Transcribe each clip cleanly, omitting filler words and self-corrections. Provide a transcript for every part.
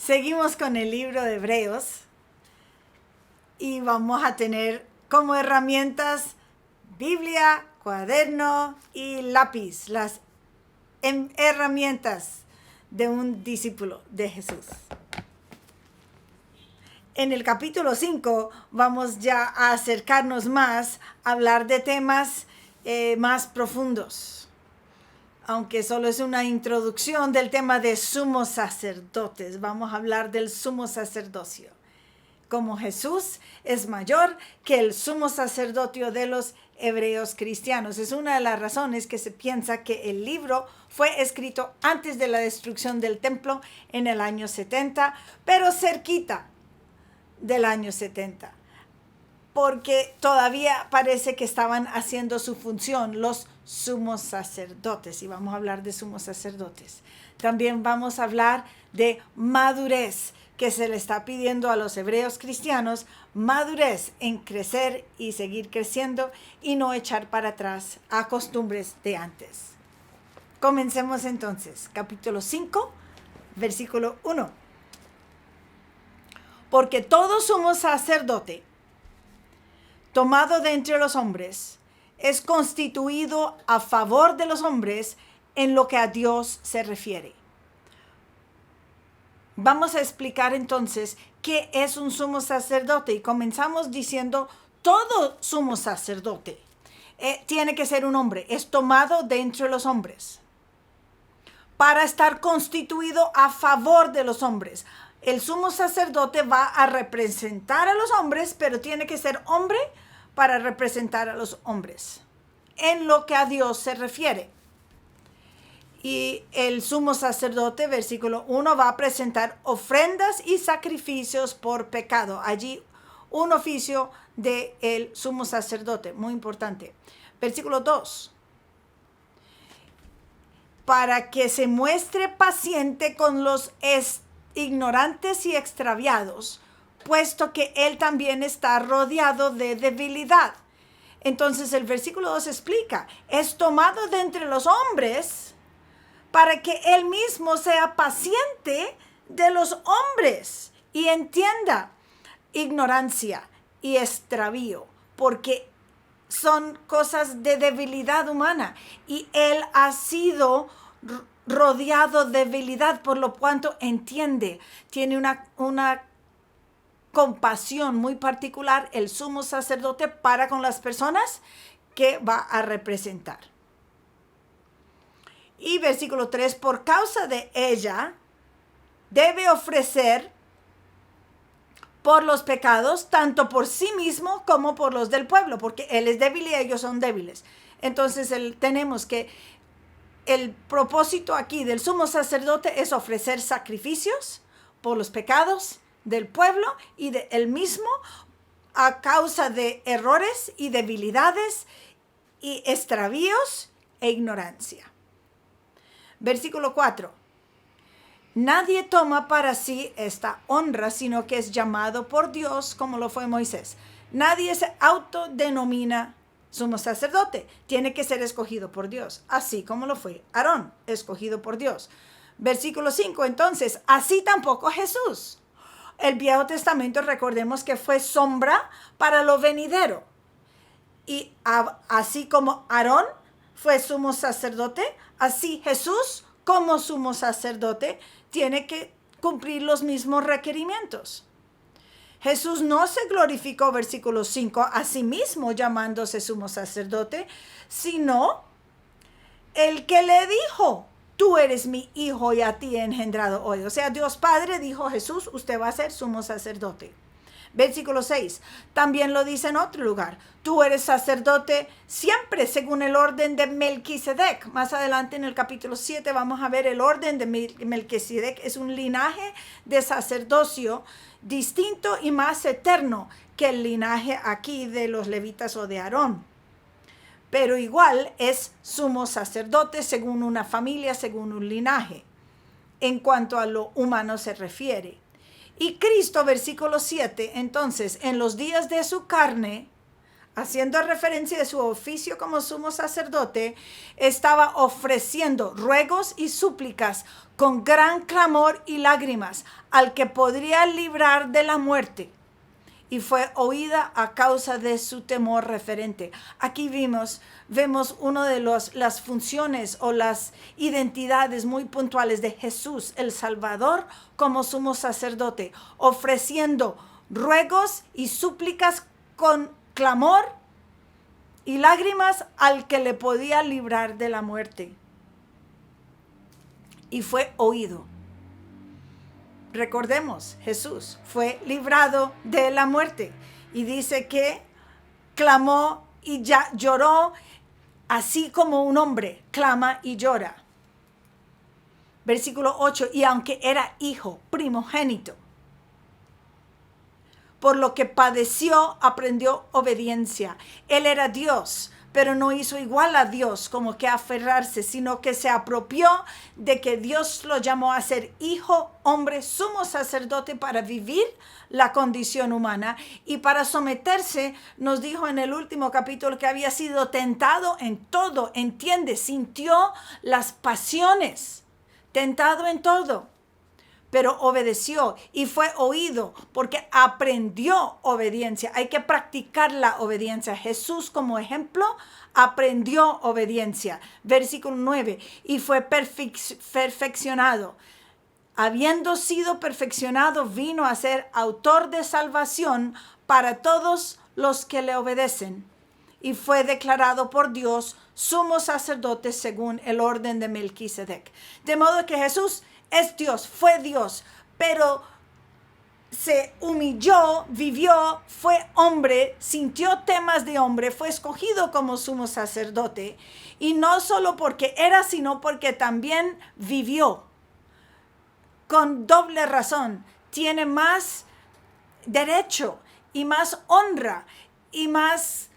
Seguimos con el libro de Hebreos y vamos a tener como herramientas Biblia, cuaderno y lápiz, las herramientas de un discípulo de Jesús. En el capítulo 5 vamos ya a acercarnos más a hablar de temas más profundos. Aunque solo es una introducción del tema de sumos sacerdotes, vamos a hablar del sumo sacerdocio. Como Jesús es mayor que el sumo sacerdocio de los hebreos cristianos. Es una de las razones que se piensa que el libro fue escrito antes de la destrucción del templo en el año 70, pero cerquita del año 70. Porque todavía parece que estaban haciendo su función los sumos sacerdotes, y vamos a hablar de sumos sacerdotes. También vamos a hablar de madurez, que se le está pidiendo a los hebreos cristianos, madurez en crecer y seguir creciendo y no echar para atrás a costumbres de antes. Comencemos entonces, capítulo 5, versículo 1. Porque todo sumo sacerdote tomado de entre los hombres, es constituido a favor de los hombres en lo que a Dios se refiere. Vamos a explicar entonces qué es un sumo sacerdote y comenzamos diciendo todo sumo sacerdote tiene que ser un hombre, es tomado de entre los hombres para estar constituido a favor de los hombres. El sumo sacerdote va a representar a los hombres, pero tiene que ser hombre para representar a los hombres en lo que a Dios se refiere. Y el sumo sacerdote, versículo 1, va a presentar ofrendas y sacrificios por pecado. Allí un oficio del sumo sacerdote, muy importante. Versículo 2. Para que se muestre paciente con los ignorantes y extraviados, puesto que él también está rodeado de debilidad. Entonces el versículo 2 explica, es tomado de entre los hombres para que él mismo sea paciente de los hombres y entienda ignorancia y extravío, porque son cosas de debilidad humana y él ha sido rodeado de debilidad, por lo cuanto entiende, tiene una compasión muy particular el sumo sacerdote para con las personas que va a representar. Y versículo 3, por causa de ella debe ofrecer por los pecados, tanto por sí mismo como por los del pueblo, porque él es débil y ellos son débiles. Entonces tenemos que el propósito aquí del sumo sacerdote es ofrecer sacrificios por los pecados del pueblo y de él mismo a causa de errores y debilidades y extravíos e ignorancia. Versículo 4. Nadie toma para sí esta honra, sino que es llamado por Dios, como lo fue Moisés. Nadie se autodenomina sumo sacerdote. Tiene que ser escogido por Dios, así como lo fue Aarón, escogido por Dios. Versículo 5, entonces, así tampoco Jesús. El Viejo Testamento, recordemos que fue sombra para lo venidero. Y así como Aarón fue sumo sacerdote, así Jesús, como sumo sacerdote, tiene que cumplir los mismos requerimientos. Jesús no se glorificó, versículo 5, a sí mismo llamándose sumo sacerdote, sino el que le dijo, tú eres mi hijo y a ti he engendrado hoy. O sea, Dios Padre dijo, Jesús, usted va a ser sumo sacerdote. Versículo 6, también lo dice en otro lugar, tú eres sacerdote siempre según el orden de Melquisedec. Más adelante en el capítulo 7 vamos a ver el orden de Melquisedec. Es un linaje de sacerdocio distinto y más eterno que el linaje aquí de los levitas o de Aarón. Pero igual es sumo sacerdote según una familia, según un linaje, en cuanto a lo humano se refiere. Y Cristo, versículo 7, entonces, en los días de su carne, haciendo referencia de su oficio como sumo sacerdote, estaba ofreciendo ruegos y súplicas con gran clamor y lágrimas al que podría librar de la muerte, y fue oída a causa de su temor referente. Aquí vemos una de las funciones o las identidades muy puntuales de Jesús, el Salvador, como sumo sacerdote, ofreciendo ruegos y súplicas con clamor y lágrimas al que le podía librar de la muerte. Y fue oído. Recordemos, Jesús fue librado de la muerte y dice que clamó y ya lloró, así como un hombre clama y llora. Versículo 8, y aunque era hijo primogénito, por lo que padeció, aprendió obediencia. Él era Dios, pero no hizo igual a Dios como que aferrarse, sino que se apropió de que Dios lo llamó a ser hijo, hombre, sumo sacerdote para vivir la condición humana y para someterse. Nos dijo en el último capítulo que había sido tentado en todo, entiende, sintió las pasiones, tentado en todo, pero obedeció y fue oído porque aprendió obediencia. Hay que practicar la obediencia. Jesús, como ejemplo, aprendió obediencia. Versículo 9, y fue perfeccionado. Habiendo sido perfeccionado, vino a ser autor de salvación para todos los que le obedecen. Y fue declarado por Dios sumo sacerdote según el orden de Melquisedec. De modo que Jesús es Dios, fue Dios, pero se humilló, vivió, fue hombre, sintió temas de hombre, fue escogido como sumo sacerdote, y no solo porque era, sino porque también vivió. Con doble razón, tiene más derecho y más honra y más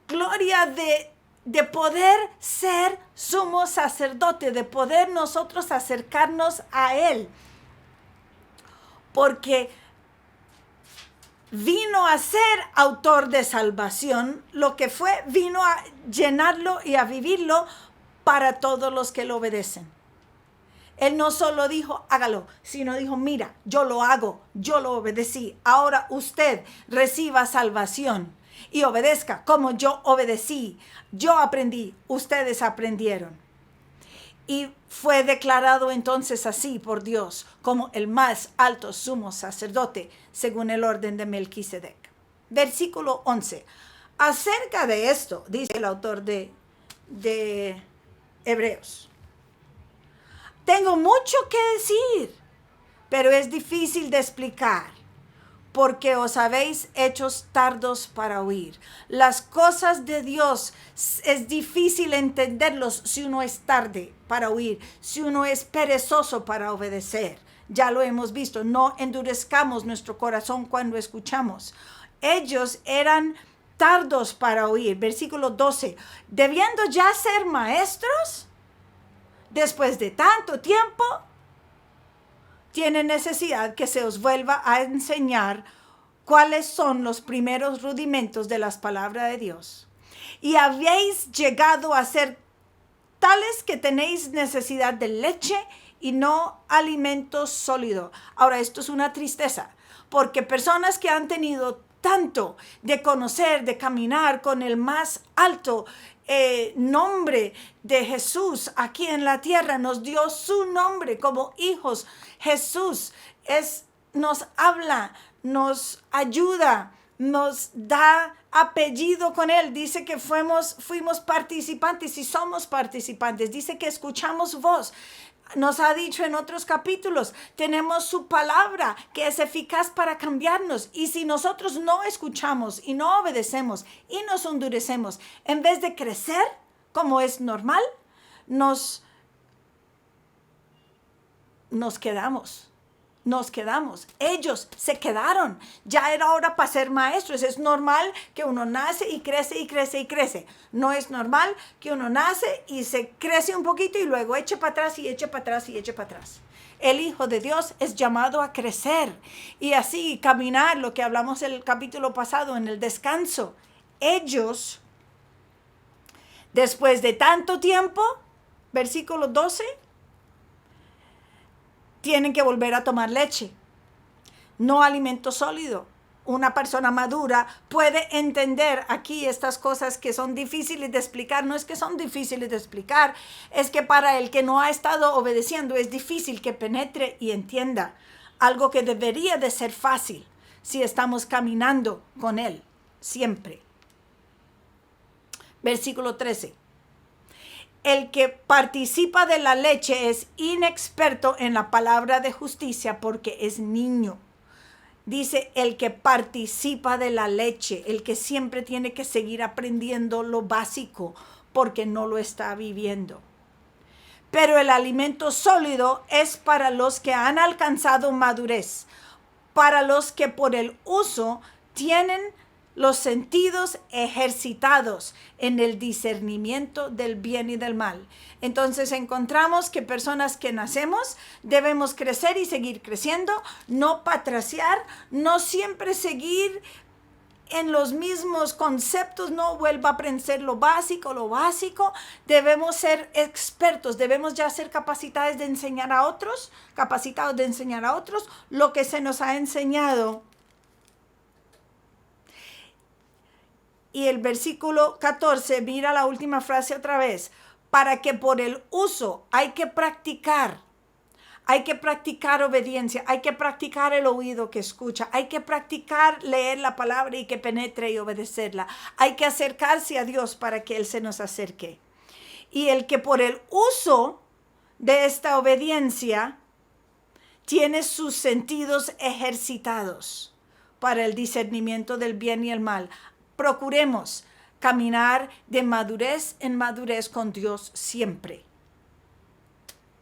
gloria de poder ser sumo sacerdote, de poder nosotros acercarnos a Él. Porque vino a ser autor de salvación, lo que fue, vino a llenarlo y a vivirlo para todos los que lo obedecen. Él no solo dijo, hágalo, sino dijo, mira, yo lo hago, yo lo obedecí. Ahora usted reciba salvación y obedezca como yo obedecí. Yo aprendí, ustedes aprendieron. Y fue declarado entonces así por Dios como el más alto sumo sacerdote según el orden de Melquisedec. Versículo 11. Acerca de esto, dice el autor de Hebreos: tengo mucho que decir, pero es difícil de explicar, porque os habéis hecho tardos para oír. Las cosas de Dios es difícil entenderlos si uno es tarde para oír, si uno es perezoso para obedecer. Ya lo hemos visto, no endurezcamos nuestro corazón cuando escuchamos. Ellos eran tardos para oír. Versículo 12, debiendo ya ser maestros, después de tanto tiempo, tiene necesidad que se os vuelva a enseñar cuáles son los primeros rudimentos de las palabras de Dios. Y habéis llegado a ser tales que tenéis necesidad de leche y no alimento sólido. Ahora, esto es una tristeza, porque personas que han tenido tanto de conocer, de caminar con el más alto nombre de Jesús aquí en la tierra, nos dio su nombre como hijos. Jesús nos habla, nos ayuda, nos da apellido con él. Dice que fuimos participantes y somos participantes. Dice que escuchamos voz. Nos ha dicho en otros capítulos, tenemos su palabra que es eficaz para cambiarnos. Y si nosotros no escuchamos y no obedecemos y nos endurecemos, en vez de crecer como es normal, nos quedamos. Ellos se quedaron. Ya era hora para ser maestros. Es normal que uno nace y crece y crece y crece. No es normal que uno nace y se crece un poquito y luego eche para atrás y eche para atrás y eche para atrás. El Hijo de Dios es llamado a crecer y así caminar, lo que hablamos el capítulo pasado en el descanso. Ellos, después de tanto tiempo, versículo 12, tienen que volver a tomar leche, no alimento sólido. Una persona madura puede entender aquí estas cosas que son difíciles de explicar. No es que son difíciles de explicar, es que para el que no ha estado obedeciendo es difícil que penetre y entienda algo que debería de ser fácil si estamos caminando con Él siempre. Versículo 13. El que participa de la leche es inexperto en la palabra de justicia porque es niño. Dice el que participa de la leche, el que siempre tiene que seguir aprendiendo lo básico porque no lo está viviendo. Pero el alimento sólido es para los que han alcanzado madurez, para los que por el uso tienen los sentidos ejercitados en el discernimiento del bien y del mal. Entonces encontramos que personas que nacemos debemos crecer y seguir creciendo, no patraciar, no siempre seguir en los mismos conceptos, no vuelva a aprender lo básico. Debemos ser expertos, debemos ya ser capacitados de enseñar a otros lo que se nos ha enseñado. Y el versículo 14, mira la última frase otra vez, para que por el uso hay que practicar obediencia, hay que practicar el oído que escucha, hay que practicar leer la palabra y que penetre y obedecerla. Hay que acercarse a Dios para que Él se nos acerque. Y el que por el uso de esta obediencia tiene sus sentidos ejercitados para el discernimiento del bien y el mal. Procuremos caminar de madurez en madurez con Dios siempre.